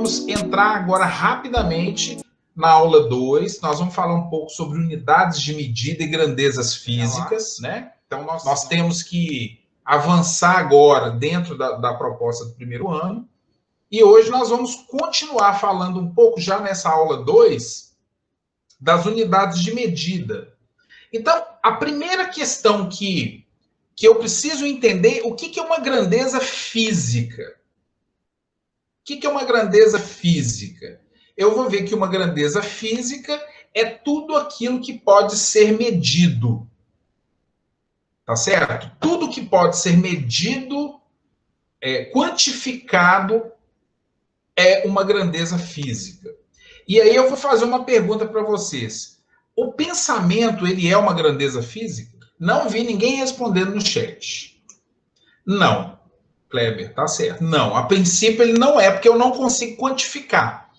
vamos entrar agora rapidamente na aula 2. Nós vamos falar um pouco sobre unidades de medida e grandezas físicas, né? Então, nós temos que avançar agora dentro da proposta do primeiro ano. E hoje nós vamos continuar falando um pouco, já nessa aula 2, das unidades de medida. Então, a primeira questão que eu preciso entender, o que é uma grandeza física? O que é uma grandeza física? Eu vou ver que uma grandeza física é tudo aquilo que pode ser medido. Tá certo? Tudo que pode ser medido, quantificado, é uma grandeza física. E aí eu vou fazer uma pergunta para vocês. O pensamento, ele é uma grandeza física? Não vi ninguém respondendo no chat. Não. Kleber, tá certo. Não, a princípio ele não é, porque eu não consigo quantificar.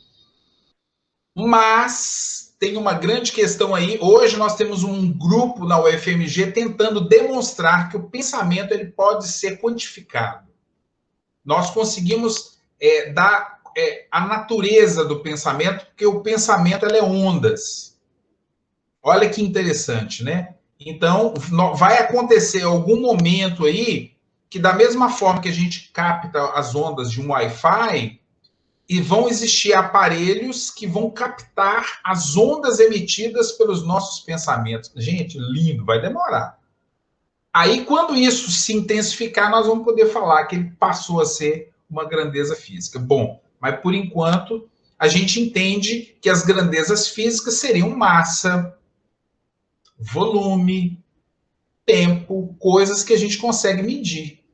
Mas tem uma grande questão aí. Hoje nós temos um grupo na UFMG tentando demonstrar que o pensamento ele pode ser quantificado. Nós conseguimos dar a natureza do pensamento, porque o pensamento ela é ondas. Olha que interessante, né? Então, vai acontecer algum momento aí que, da mesma forma que a gente capta as ondas de um Wi-Fi, e vão existir aparelhos que vão captar as ondas emitidas pelos nossos pensamentos. Gente, lindo, vai demorar. Aí, quando isso se intensificar, nós vamos poder falar que ele passou a ser uma grandeza física. Bom, mas por enquanto, a gente entende que as grandezas físicas seriam massa, volume, tempo, coisas que a gente consegue medir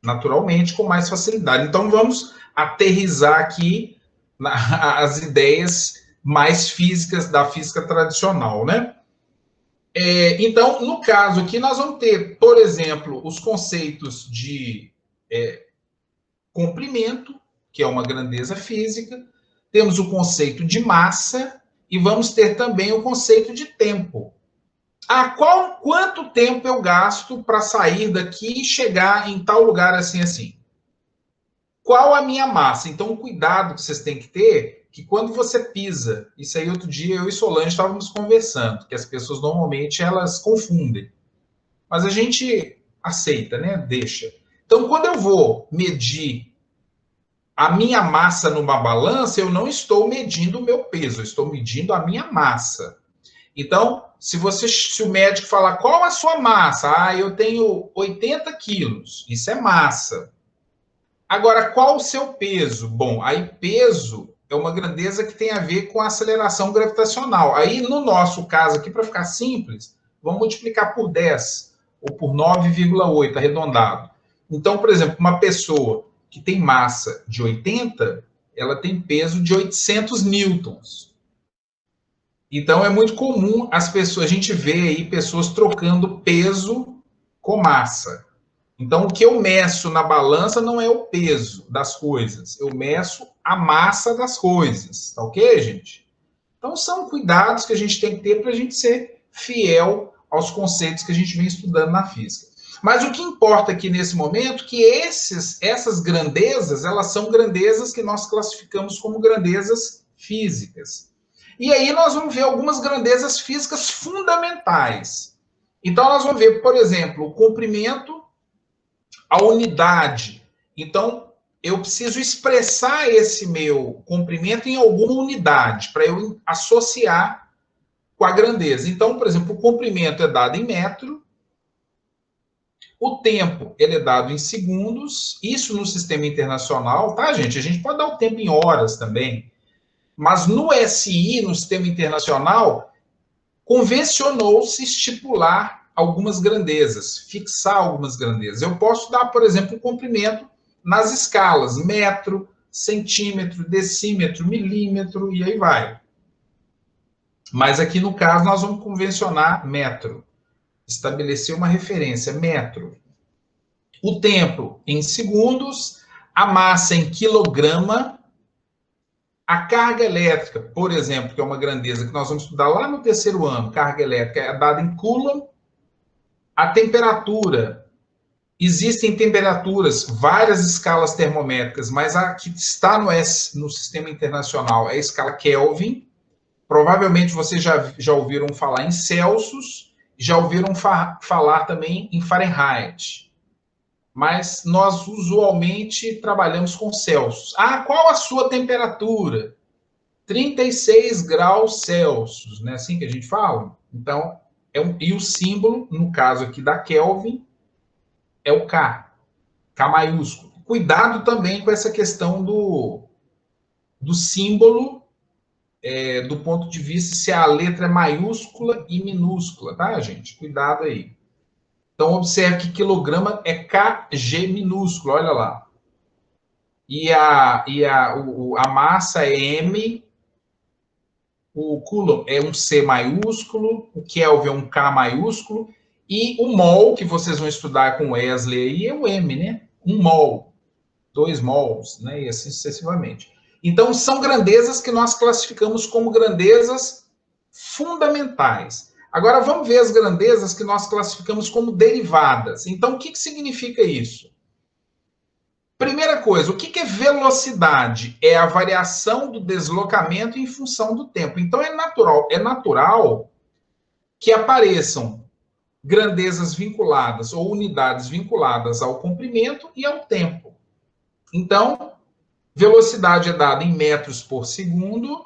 naturalmente com mais facilidade. Então, vamos aterrizar aqui as ideias mais físicas da física tradicional, né? Então, no caso aqui, nós vamos ter, por exemplo, os conceitos de comprimento, que é uma grandeza física, temos o conceito de massa e vamos ter também o conceito de tempo. Quanto tempo eu gasto para sair daqui e chegar em tal lugar assim? Qual a minha massa? Então, o cuidado que vocês têm que ter, que quando você pisa, isso aí outro dia eu e Solange estávamos conversando, que as pessoas normalmente elas confundem. Mas a gente aceita, né? Deixa. Então, quando eu vou medir a minha massa numa balança, eu não estou medindo o meu peso, eu estou medindo a minha massa. Então, se o médico falar qual a sua massa, eu tenho 80 quilos, isso é massa. Agora, qual o seu peso? Bom, aí peso é uma grandeza que tem a ver com a aceleração gravitacional. Aí, no nosso caso aqui, para ficar simples, vamos multiplicar por 10 ou por 9,8, arredondado. Então, por exemplo, uma pessoa que tem massa de 80, ela tem peso de 800 newtons. Então, é muito comum a gente vê aí pessoas trocando peso com massa. Então, o que eu meço na balança não é o peso das coisas, eu meço a massa das coisas, tá ok, gente? Então, são cuidados que a gente tem que ter para a gente ser fiel aos conceitos que a gente vem estudando na física. Mas o que importa aqui nesse momento é que essas grandezas, elas são grandezas que nós classificamos como grandezas físicas. E aí nós vamos ver algumas grandezas físicas fundamentais. Então, nós vamos ver, por exemplo, o comprimento, a unidade. Então, eu preciso expressar esse meu comprimento em alguma unidade, para eu associar com a grandeza. Então, por exemplo, o comprimento é dado em metro, o tempo ele é dado em segundos, isso no sistema internacional, tá, gente? A gente pode dar o tempo em horas também, mas no SI, no sistema internacional, convencionou-se estipular algumas grandezas, fixar algumas grandezas. Eu posso dar, por exemplo, o comprimento nas escalas, metro, centímetro, decímetro, milímetro, e aí vai. Mas aqui no caso nós vamos convencionar metro, estabelecer uma referência, metro. O tempo em segundos, a massa em quilograma, a carga elétrica, por exemplo, que é uma grandeza que nós vamos estudar lá no terceiro ano, carga elétrica é dada em Coulomb. A temperatura Existem temperaturas, várias escalas termométricas, mas a que está no sistema internacional é a escala Kelvin. Provavelmente vocês já ouviram falar em Celsius, já ouviram falar também em Fahrenheit. Mas nós usualmente trabalhamos com Celsius. Ah, qual a sua temperatura? 36 graus Celsius, não é assim que a gente fala? Então, e o símbolo, no caso aqui da Kelvin, é o K, K maiúsculo. Cuidado também com essa questão do símbolo, do ponto de vista se a letra é maiúscula e minúscula, tá, gente? Cuidado aí. Então, observe que quilograma é kg minúsculo, olha lá. E a massa é m, o coulomb é um C maiúsculo, o Kelvin é um K maiúsculo, e o mol, que vocês vão estudar com Wesley aí, é o M, né? 1 mol, 2 mols, né? E assim sucessivamente. Então, são grandezas que nós classificamos como grandezas fundamentais. Agora, vamos ver as grandezas que nós classificamos como derivadas. Então, o que significa isso? Primeira coisa, o que é velocidade? É a variação do deslocamento em função do tempo. Então, é natural que apareçam grandezas vinculadas ou unidades vinculadas ao comprimento e ao tempo. Então, velocidade é dada em metros por segundo.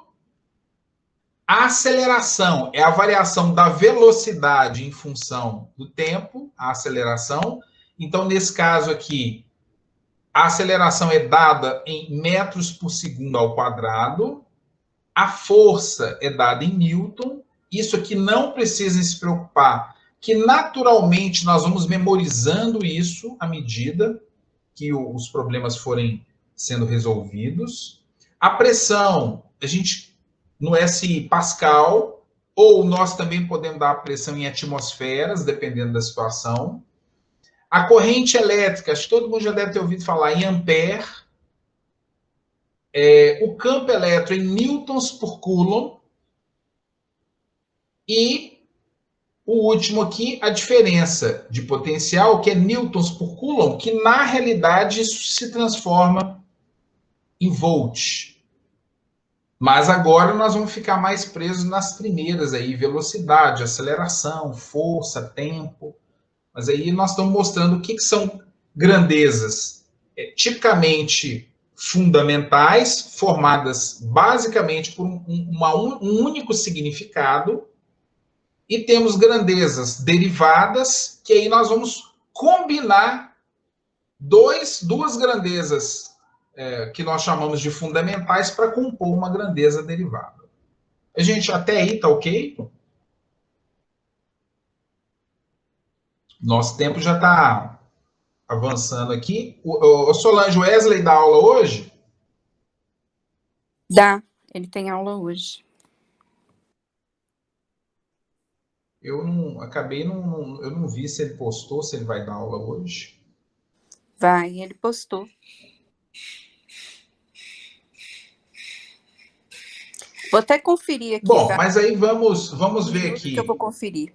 A aceleração é a variação da velocidade em função do tempo, a aceleração. Então, nesse caso aqui, a aceleração é dada em metros por segundo ao quadrado. A força é dada em Newton. Isso aqui não precisa se preocupar, que naturalmente nós vamos memorizando isso à medida que os problemas forem sendo resolvidos. A pressão, a gente no SI Pascal, ou nós também podemos dar a pressão em atmosferas, dependendo da situação. A corrente elétrica, acho que todo mundo já deve ter ouvido falar em ampere. O campo elétrico em newtons por coulomb. E o último aqui, a diferença de potencial, que é newtons por coulomb, que na realidade isso se transforma em volt. Mas agora nós vamos ficar mais presos nas primeiras aí, velocidade, aceleração, força, tempo. Mas aí nós estamos mostrando o que são grandezas tipicamente fundamentais, formadas basicamente por um único significado, e temos grandezas derivadas, que aí nós vamos combinar duas grandezas que nós chamamos de fundamentais para compor uma grandeza derivada. A gente, até aí tá ok? Nosso tempo já está avançando aqui. O Solange, Wesley dá aula hoje? Dá, ele tem aula hoje. Eu não vi se ele postou, se ele vai dar aula hoje. Vai, ele postou. Vou até conferir aqui. Bom, mas aí vamos ver aqui. Que eu vou conferir.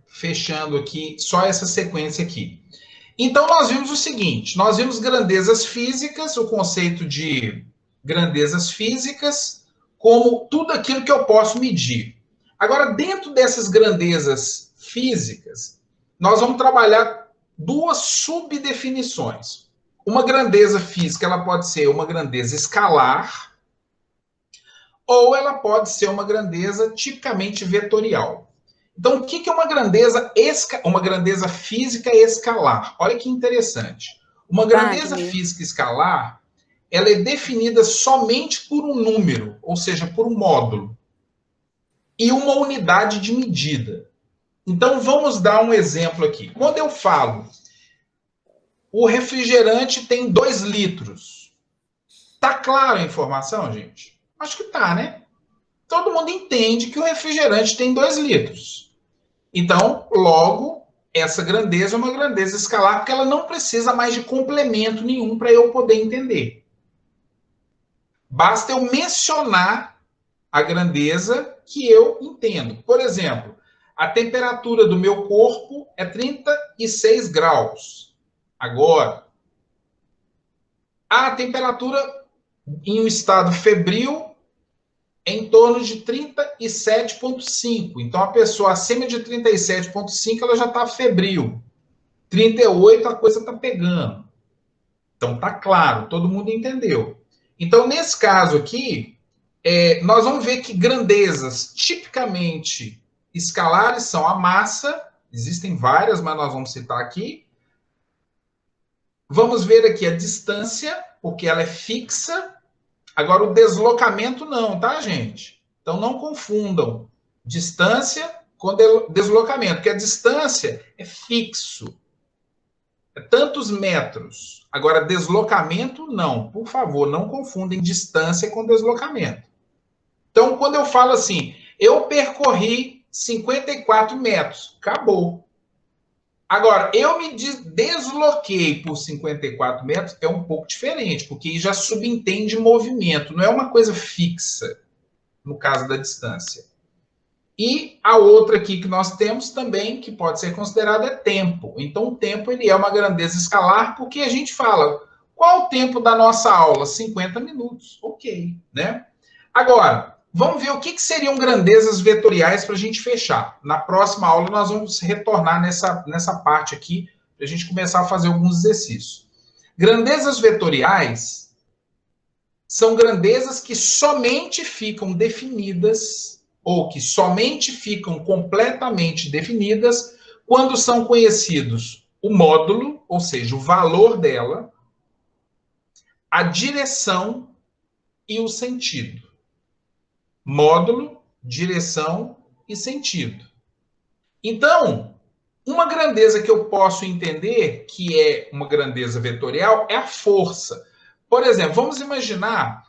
Fechando aqui só essa sequência aqui. Então, nós vimos o seguinte, nós vimos grandezas físicas, o conceito de grandezas físicas, como tudo aquilo que eu posso medir. Agora, dentro dessas grandezas físicas, nós vamos trabalhar duas subdefinições. Uma grandeza física, ela pode ser uma grandeza escalar, ou ela pode ser uma grandeza tipicamente vetorial. Então, o que é uma grandeza física escalar? Olha que interessante. Uma grandeza física escalar, ela é definida somente por um número, ou seja, por um módulo, e uma unidade de medida. Então, vamos dar um exemplo aqui. Quando eu falo, o refrigerante tem 2 litros. Tá clara a informação, gente? Acho que tá, né? Todo mundo entende que o refrigerante tem 2 litros. Então, logo, essa grandeza é uma grandeza escalar, porque ela não precisa mais de complemento nenhum para eu poder entender. Basta eu mencionar a grandeza que eu entendo. Por exemplo, a temperatura do meu corpo é 36 graus. Agora, a temperatura em um estado febril é em torno de 37,5. Então, a pessoa acima de 37,5, ela já está febril. 38, a coisa está pegando. Então, tá claro, todo mundo entendeu. Então, nesse caso aqui, nós vamos ver que grandezas tipicamente escalares são a massa, existem várias, mas nós vamos citar aqui. Vamos ver aqui a distância, porque ela é fixa. Agora, o deslocamento não, tá, gente? Então, não confundam distância com deslocamento, porque a distância é fixo. É tantos metros. Agora, deslocamento, não. Por favor, não confundem distância com deslocamento. Então, quando eu falo assim, eu percorri 54 metros, acabou. Agora, eu me desloquei por 54 metros, é um pouco diferente, porque aí já subentende movimento, não é uma coisa fixa, no caso da distância. E a outra aqui que nós temos também, que pode ser considerada, é tempo. Então, o tempo ele é uma grandeza escalar, porque a gente fala, qual o tempo da nossa aula? 50 minutos, ok, né? Agora, vamos ver o que seriam grandezas vetoriais para a gente fechar. Na próxima aula, nós vamos retornar nessa parte aqui, para a gente começar a fazer alguns exercícios. Grandezas vetoriais são grandezas que somente ficam definidas, ou que somente ficam completamente definidas, quando são conhecidos o módulo, ou seja, o valor dela, a direção e o sentido. Módulo, direção e sentido. Então, uma grandeza que eu posso entender que é uma grandeza vetorial é a força. Por exemplo, vamos imaginar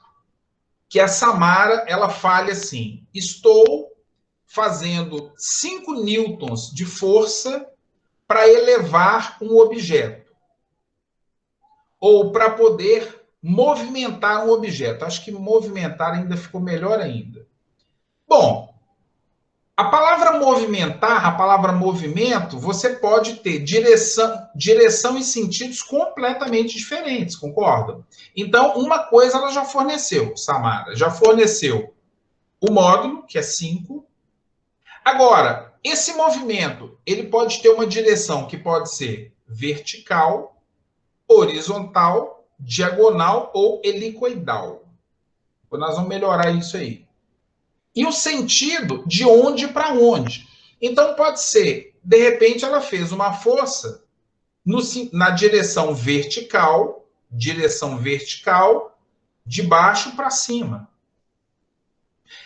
que a Samara, ela fale assim, estou fazendo 5 newtons de força para elevar um objeto. Ou para poder movimentar um objeto. Acho que movimentar ainda ficou melhor ainda. Bom, a palavra movimentar, a palavra movimento, você pode ter direção e sentidos completamente diferentes, concorda? Então, uma coisa ela já forneceu, Samara, já forneceu o módulo, que é 5. Agora, esse movimento, ele pode ter uma direção que pode ser vertical, horizontal, diagonal ou helicoidal. Nós vamos melhorar isso aí. E o sentido de onde para onde. Então, pode ser, de repente, ela fez uma força na direção vertical, de baixo para cima.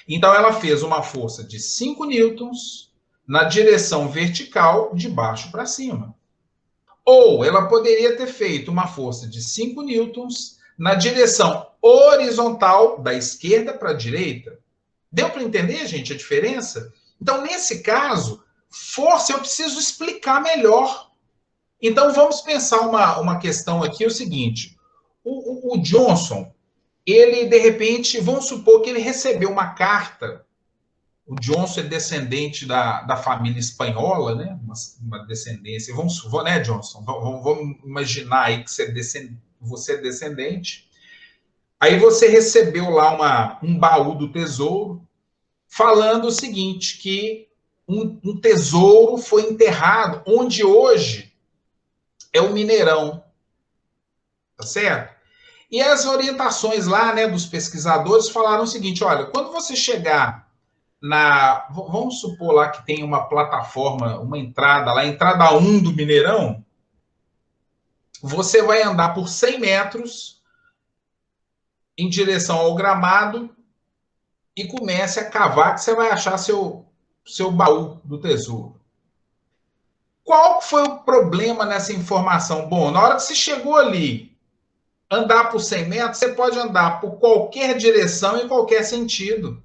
Então, ela fez uma força de 5 newtons na direção vertical, de baixo para cima. Ou ela poderia ter feito uma força de 5 newtons na direção horizontal, da esquerda para a direita. Deu para entender, gente, a diferença? Então, nesse caso, força eu preciso explicar melhor. Então, vamos pensar uma questão aqui, o seguinte. O Johnson, ele, de repente, vamos supor que ele recebeu uma carta. O Johnson é descendente da família espanhola, né? Uma descendência. Vamos, né, Johnson? Vamos imaginar aí que você é descendente. Aí você recebeu lá um baú do tesouro, falando o seguinte, que um tesouro foi enterrado onde hoje é o Mineirão. Tá certo? E as orientações lá, né, dos pesquisadores falaram o seguinte, olha, quando você chegar vamos supor lá que tem uma plataforma, uma entrada lá, a entrada 1 do Mineirão, você vai andar por 100 metros em direção ao gramado e comece a cavar que você vai achar seu baú do tesouro. Qual foi o problema nessa informação? Bom, na hora que você chegou ali, andar por 100 metros, você pode andar por qualquer direção em qualquer sentido.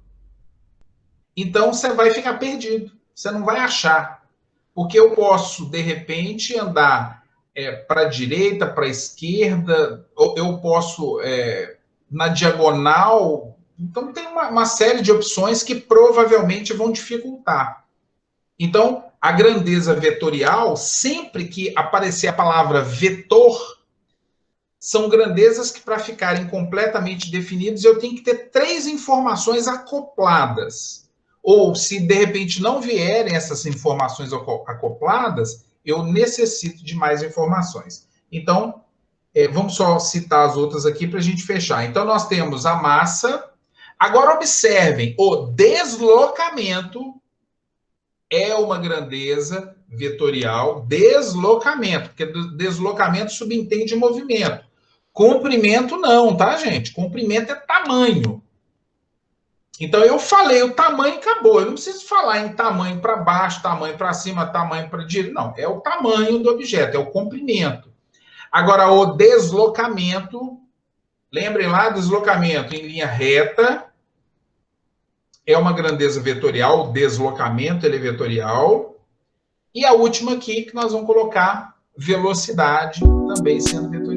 Então, você vai ficar perdido. Você não vai achar. Porque eu posso, de repente, andar para a direita, para a esquerda, ou eu posso na diagonal. Então, tem uma série de opções que provavelmente vão dificultar. Então, a grandeza vetorial, sempre que aparecer a palavra vetor, são grandezas que, para ficarem completamente definidas, eu tenho que ter 3 informações acopladas. Ou, se de repente não vierem essas informações acopladas, eu necessito de mais informações. Então, vamos só citar as outras aqui para a gente fechar. Então, nós temos a massa. Agora, observem, o deslocamento é uma grandeza vetorial. Deslocamento, porque deslocamento subentende movimento. Comprimento não, tá, gente? Comprimento é tamanho. Então, eu falei o tamanho e acabou. Eu não preciso falar em tamanho para baixo, tamanho para cima, tamanho para direita. Não, é o tamanho do objeto, é o comprimento. Agora, o deslocamento, lembrem lá, deslocamento em linha reta, é uma grandeza vetorial, o deslocamento ele é vetorial. E a última aqui, que nós vamos colocar, velocidade, também sendo vetorial.